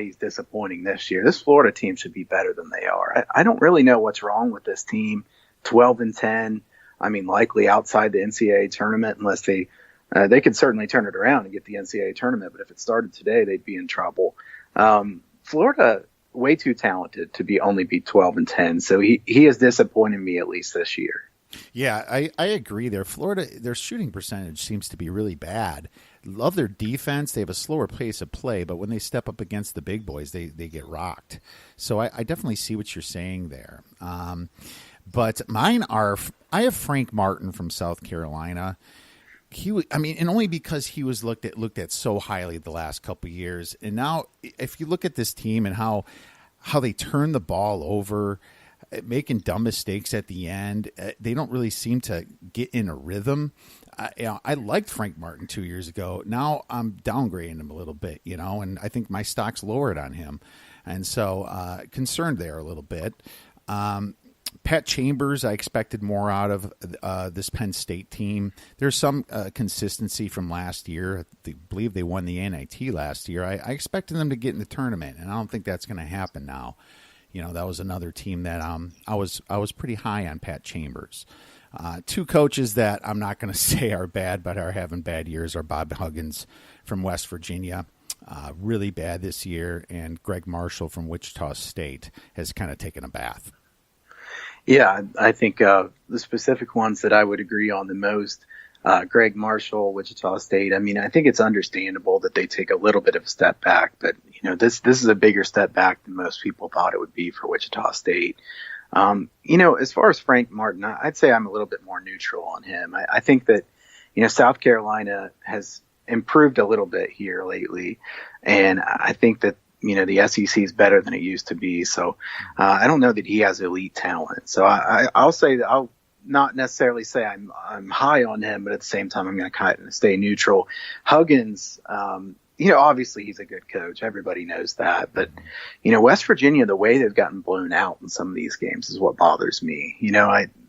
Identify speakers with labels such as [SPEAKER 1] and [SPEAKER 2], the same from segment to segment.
[SPEAKER 1] he's disappointing this year. This Florida team should be better than they are. I don't really know what's wrong with this team. 12-10. I mean, likely outside the NCAA tournament, unless they could certainly turn it around and get the NCAA tournament. But if it started today, they'd be in trouble. Florida, way too talented to be 12-10. So he has disappointed me at least this year.
[SPEAKER 2] Yeah, I agree there. Florida, their shooting percentage seems to be really bad. Love their defense. They have a slower pace of play, but when they step up against the big boys, they get rocked. So I definitely see what you're saying there. But mine are, I have Frank Martin from South Carolina. And only because he was looked at so highly the last couple of years. And now if you look at this team and how they turn the ball over, making dumb mistakes at the end, they don't really seem to get in a rhythm. I liked Frank Martin 2 years ago. Now I'm downgrading him a little bit, and I think my stock's lowered on him. And so concerned there a little bit. Pat Chambers, I expected more out of this Penn State team. There's some consistency from last year. I believe they won the NIT last year. I expected them to get in the tournament, and I don't think that's going to happen now. That was another team that I was pretty high on Pat Chambers. Two coaches that I'm not going to say are bad, but are having bad years are Bob Huggins from West Virginia, really bad this year, and Greg Marshall from Wichita State has kind of taken a bath.
[SPEAKER 1] Yeah, I think the specific ones that I would agree on the most, Greg Marshall, Wichita State. I mean, I think it's understandable that they take a little bit of a step back, but this is a bigger step back than most people thought it would be for Wichita State. As far as Frank Martin, I'd say I'm a little bit more neutral on him. I think that, South Carolina has improved a little bit here lately, and I think that the SEC is better than it used to be. So I don't know that he has elite talent. So I'll say that I'll not necessarily say I'm high on him, but at the same time, I'm going to kind of stay neutral. Huggins, obviously he's a good coach. Everybody knows that. But, West Virginia, the way they've gotten blown out in some of these games is what bothers me.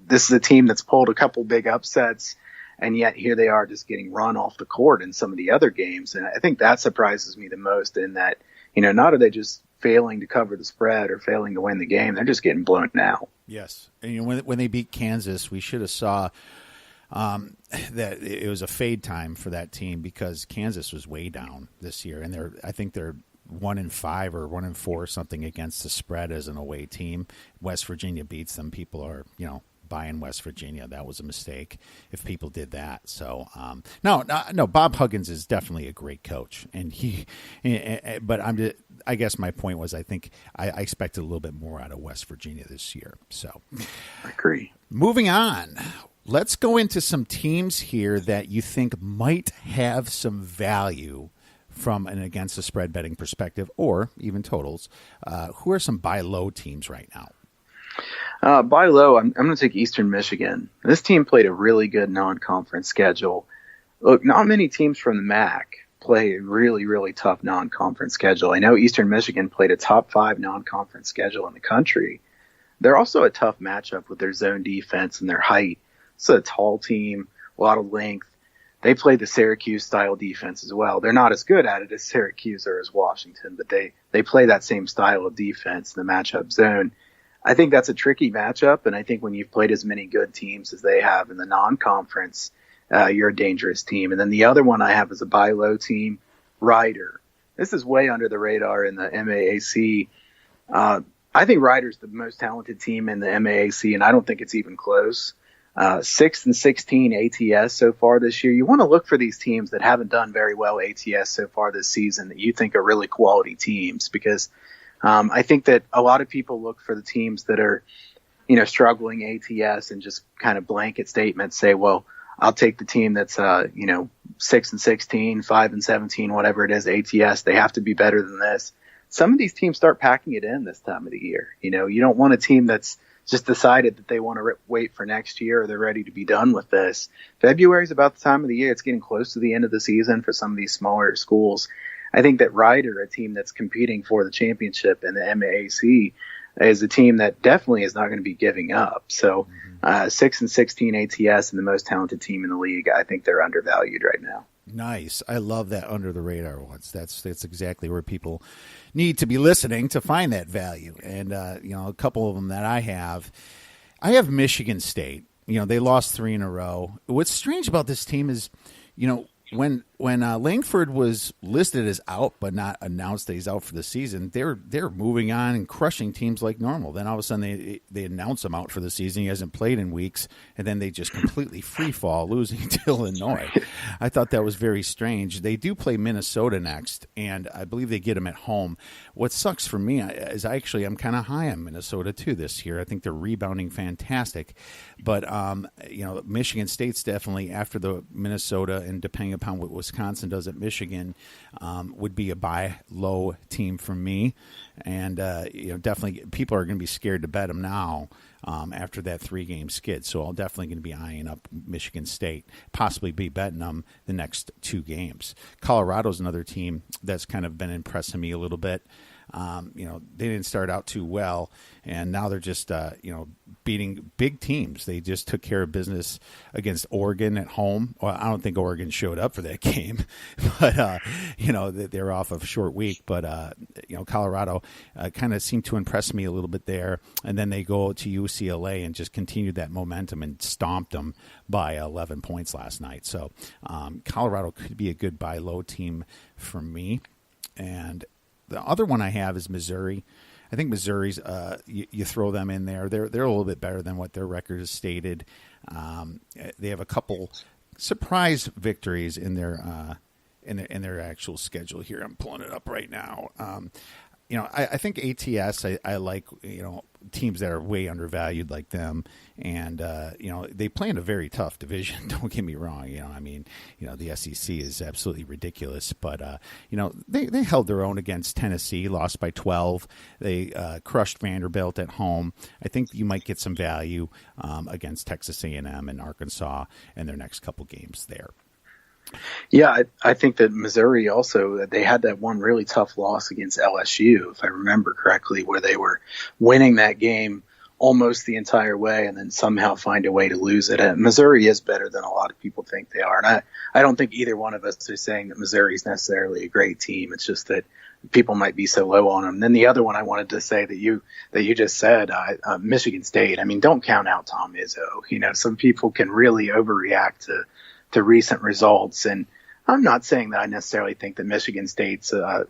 [SPEAKER 1] This is a team that's pulled a couple big upsets, and yet here they are just getting run off the court in some of the other games. And I think that surprises me the most in that, not are they just failing to cover the spread or failing to win the game, they're just getting blown out.
[SPEAKER 2] Yes. And when they beat Kansas, we should have saw that it was a fade time for that team because Kansas was way down this year. And I think they're 1-5 or 1-4 or something against the spread as an away team. West Virginia beats them. People are, buying West Virginia. That was a mistake if people did that. So, no, Bob Huggins is definitely a great coach, but I guess my point was I think I expected a little bit more out of West Virginia this year. So,
[SPEAKER 1] I agree.
[SPEAKER 2] Moving on, let's go into some teams here that you think might have some value from an against the spread betting perspective, or even totals. Who are some buy low teams right now?
[SPEAKER 1] Buy low, I'm going to take Eastern Michigan. This team played a really good non-conference schedule. Look, not many teams from the MAC play a really, really tough non-conference schedule. I know Eastern Michigan played a top 5 non-conference schedule in the country. They're also a tough matchup with their zone defense and their height. It's a tall team, a lot of length. They play the Syracuse-style defense as well. They're not as good at it as Syracuse or as Washington, but they play that same style of defense in the matchup zone. I think that's a tricky matchup, and I think when you've played as many good teams as they have in the non-conference, you're a dangerous team. And then the other one I have is a buy low team, Rider. This is way under the radar in the MAAC. I think Rider's the most talented team in the MAAC, and I don't think it's even close. 6-16 ATS so far this year. You want to look for these teams that haven't done very well ATS so far this season that you think are really quality teams, because I think that a lot of people look for the teams that are, struggling ATS and just kind of blanket statements say, well, I'll take the team that's, 6-16, 5-17, whatever it is, ATS. They have to be better than this. Some of these teams start packing it in this time of the year. You don't want a team that's just decided that they want to wait for next year or they're ready to be done with this. February is about the time of the year. It's getting close to the end of the season for some of these smaller schools. I think that Rider, a team that's competing for the championship in the MAAC, is a team that definitely is not going to be giving up. So 6-16 ATS and the most talented team in the league, I think they're undervalued right now.
[SPEAKER 2] Nice. I love that under the radar ones. That's exactly where people need to be listening to find that value. And a couple of them that I have Michigan State. They lost 3 in a row. What's strange about this team is, when Langford was listed as out but not announced that he's out for the season, they're moving on and crushing teams like normal. Then all of a sudden they announce him out for the season. He hasn't played in weeks, and then they just completely free fall, losing to Illinois. I thought that was very strange. They do play Minnesota next, and I believe they get them at home. What sucks for me is I'm kind of high on Minnesota too this year. I think they're rebounding fantastic, but Michigan State's definitely, after the Minnesota, and depending upon what Wisconsin does at Michigan, would be a buy low team for me. And definitely people are going to be scared to bet them now after that 3-game skid. So I'm definitely going to be eyeing up Michigan State, possibly be betting them the next 2 games. Colorado's another team that's kind of been impressing me a little bit. They didn't start out too well, and now they're just, beating big teams. They just took care of business against Oregon at home. Well, I don't think Oregon showed up for that game, but, they're off of a short week. But, Colorado kind of seemed to impress me a little bit there. And then they go to UCLA and just continued that momentum and stomped them by 11 points last night. So Colorado could be a good buy low team for me. And the other one I have is Missouri. I think Missouri's, you throw them in there. They're a little bit better than what their record has stated. They have a couple surprise victories in their actual schedule here. I'm pulling it up right now. I think ATS, I like, teams that are way undervalued like them. And, they play in a very tough division. Don't get me wrong. The SEC is absolutely ridiculous. But, they held their own against Tennessee, lost by 12. They crushed Vanderbilt at home. I think you might get some value against Texas A&M and Arkansas in their next couple games there.
[SPEAKER 1] Yeah, I think that Missouri also, they had that one really tough loss against LSU, if I remember correctly, where they were winning that game almost the entire way and then somehow find a way to lose it. And Missouri is better than a lot of people think they are. And I don't think either one of us are saying that Missouri is necessarily a great team. It's just that people might be so low on them. Then the other one I wanted to say that you just said, Michigan State. I mean, don't count out Tom Izzo. Some people can really overreact to recent results. And I'm not saying that I necessarily think that Michigan State's, a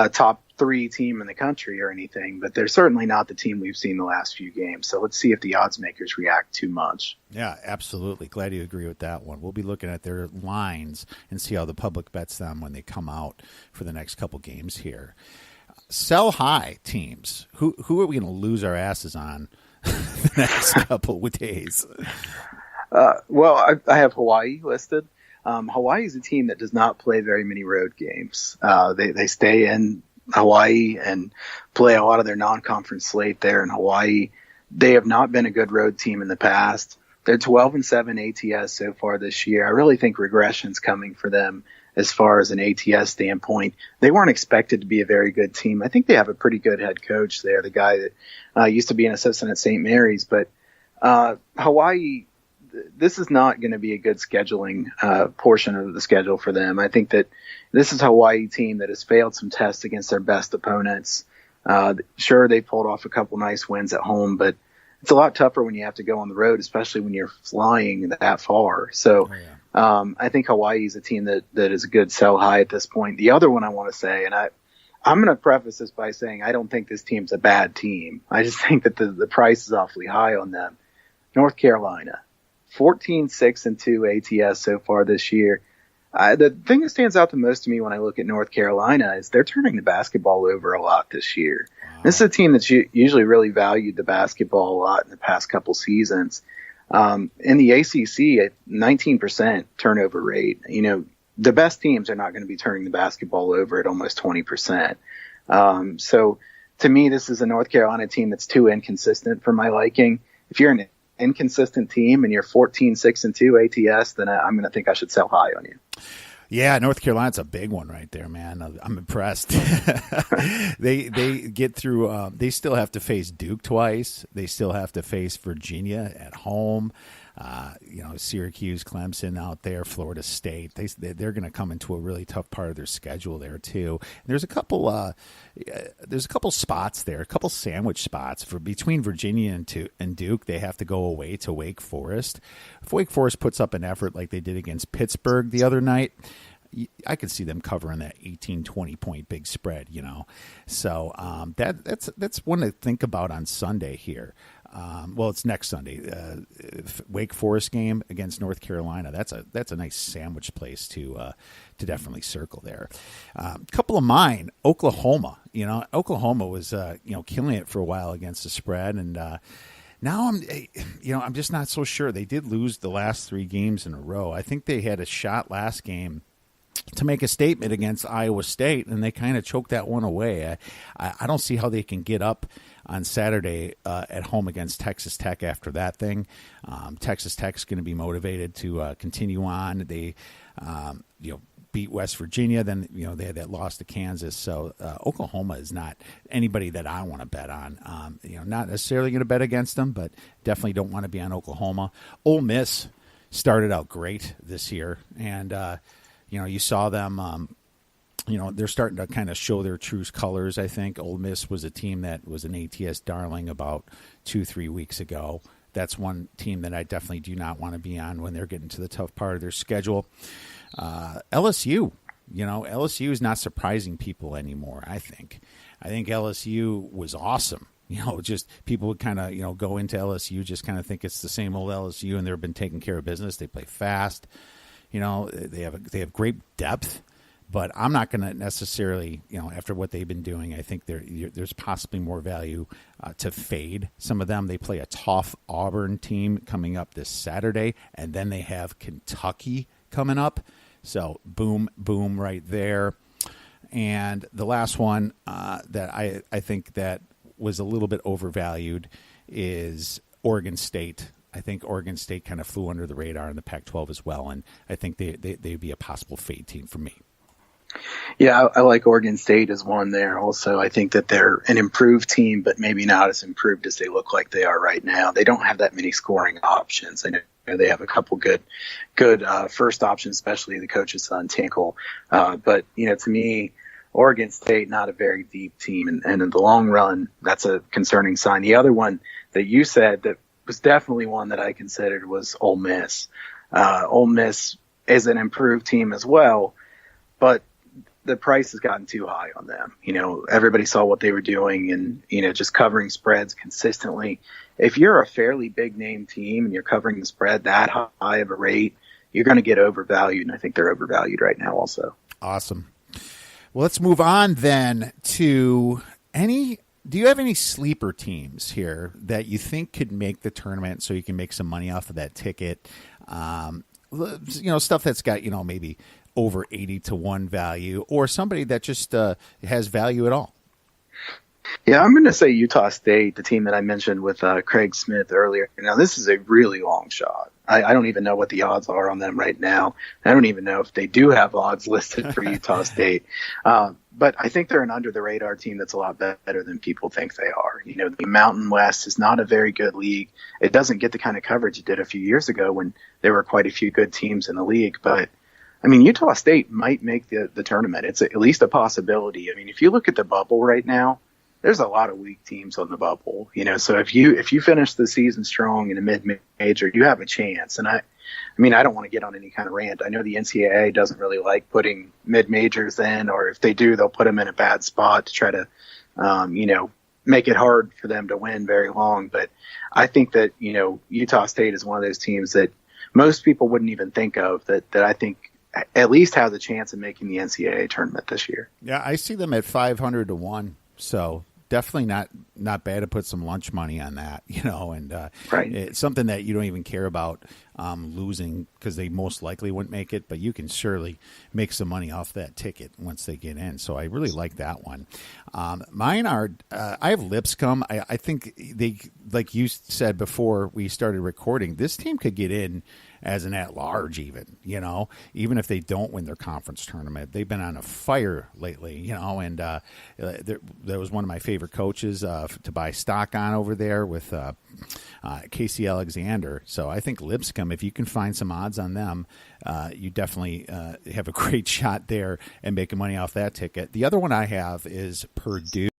[SPEAKER 1] top 3 team in the country or anything, but they're certainly not the team we've seen the last few games. So let's see if the odds makers react too much.
[SPEAKER 2] Yeah, absolutely. Glad you agree with that one. We'll be looking at their lines and see how the public bets them when they come out for the next couple games here. Sell high teams. Who are we going to lose our asses on the next couple of days?
[SPEAKER 1] Well, I have Hawaii listed. Hawaii is a team that does not play very many road games. They stay in Hawaii and play a lot of their non-conference slate there in Hawaii. They have not been a good road team in the past. They're 12-7 ATS so far this year. I really think regression's coming for them as far as an ATS standpoint. They weren't expected to be a very good team. I think they have a pretty good head coach there, the guy that used to be an assistant at St. Mary's. But Hawaii, this is not going to be a good scheduling portion of the schedule for them. I think that this is a Hawaii team that has failed some tests against their best opponents. Sure, they pulled off a couple nice wins at home, but it's a lot tougher when you have to go on the road, especially when you're flying that far. So I think Hawaii is a team that is a good sell high at this point. The other one I want to say, and I'm going to preface this by saying I don't think this team's a bad team. I just think that the price is awfully high on them. North Carolina. 14-6-2 ATS so far this year. The thing that stands out the most to me when I look at North Carolina is they're turning the basketball over a lot this year. Wow. This is a team that's usually really valued the basketball a lot in the past couple seasons. In the ACC, at 19% turnover rate, the best teams are not going to be turning the basketball over at almost 20%. So to me, this is a North Carolina team that's too inconsistent for my liking. If you're an inconsistent team and you're 14-6-2 ATS, then I'm going to think I should sell high on you.
[SPEAKER 2] Yeah, North Carolina's a big one right there, man. I'm impressed. They get through. They still have to face Duke twice. They still have to face Virginia at home. Syracuse, Clemson out there, Florida State. They're going to come into a really tough part of their schedule there too. There's a couple spots there, a couple sandwich spots for between Virginia and Duke. They have to go away to Wake Forest. If Wake Forest puts up an effort like they did against Pittsburgh the other night, I could see them covering that 18, 20-point big spread, So that's one to think about on Sunday here. It's next Sunday. Wake Forest game against North Carolina. That's a nice sandwich place to definitely circle there. A couple of mine, Oklahoma. Oklahoma was killing it for a while against the spread, and now I'm just not so sure. They did lose the last 3 games in a row. I think they had a shot last game to make a statement against Iowa State, and they kind of choked that one away. I don't see how they can get up on Saturday at home against Texas Tech after that thing. Texas Tech's going to be motivated to continue on. They, beat West Virginia. Then, they had that loss to Kansas. So Oklahoma is not anybody that I want to bet on. Not necessarily going to bet against them, but definitely don't want to be on Oklahoma. Ole Miss started out great this year, and you saw them, they're starting to kind of show their true colors, I think. Ole Miss was a team that was an ATS darling about 2-3 weeks ago. That's one team that I definitely do not want to be on when they're getting to the tough part of their schedule. LSU, LSU is not surprising people anymore, I think. I think LSU was awesome. Just people would kind of, go into LSU, just kind of think it's the same old LSU, and they've been taking care of business. They play fast. They have great depth, but I'm not going to necessarily, after what they've been doing, I think there's possibly more value to fade some of them. They play a tough Auburn team coming up this Saturday, and then they have Kentucky coming up. So boom, boom right there. And the last one that I think that was a little bit overvalued is Oregon State. I think Oregon State kind of flew under the radar in the Pac-12 as well, and I think they'd be a possible fade team for me.
[SPEAKER 1] Yeah, I like Oregon State as one there. Also, I think that they're an improved team, but maybe not as improved as they look like they are right now. They don't have that many scoring options. I know they have a couple good first options, especially the coach's son, Tinkle. But, to me, Oregon State, not a very deep team. And in the long run, that's a concerning sign. The other one that you said that was definitely one that I considered was Ole Miss. Ole Miss is an improved team as well, but the price has gotten too high on them. Everybody saw what they were doing and, just covering spreads consistently. If you're a fairly big name team and you're covering the spread that high of a rate, you're going to get overvalued. And I think they're overvalued right now also.
[SPEAKER 2] Awesome. Well, let's move on then to do you have any sleeper teams here that you think could make the tournament so you can make some money off of that ticket? Stuff that's got, maybe over 80-1 value, or somebody that just has value at all.
[SPEAKER 1] Yeah, I'm going to say Utah State, the team that I mentioned with Craig Smith earlier. Now, this is a really long shot. I don't even know what the odds are on them right now. I don't even know if they do have odds listed for Utah State. But I think they're an under-the-radar team that's a lot better than people think they are. The Mountain West is not a very good league. It doesn't get the kind of coverage it did a few years ago when there were quite a few good teams in the league. But, Utah State might make the tournament. It's at least a possibility. If you look at the bubble right now, there's a lot of weak teams on the bubble, so if you finish the season strong in a mid-major, you have a chance. And I don't want to get on any kind of rant. I know the NCAA doesn't really like putting mid-majors in, or if they do, they'll put them in a bad spot to try to, make it hard for them to win very long. But I think that, Utah State is one of those teams that most people wouldn't even think of that I think at least has a chance of making the NCAA tournament this year.
[SPEAKER 2] Yeah, I see them at 500-1. So definitely not bad to put some lunch money on that, and
[SPEAKER 1] right.
[SPEAKER 2] It's something that you don't even care about losing because they most likely wouldn't make it, but you can surely make some money off that ticket once they get in. So I really like that one. Mine are, I have Lipscomb. I think they, like you said before we started recording, this team could get in as an at-large even, even if they don't win their conference tournament. They've been on a fire lately, and that was one of my favorite coaches to buy stock on over there with Casey Alexander. So I think Lipscomb, if you can find some odds on them, you definitely have a great shot there and making money off that ticket. The other one I have is Purdue.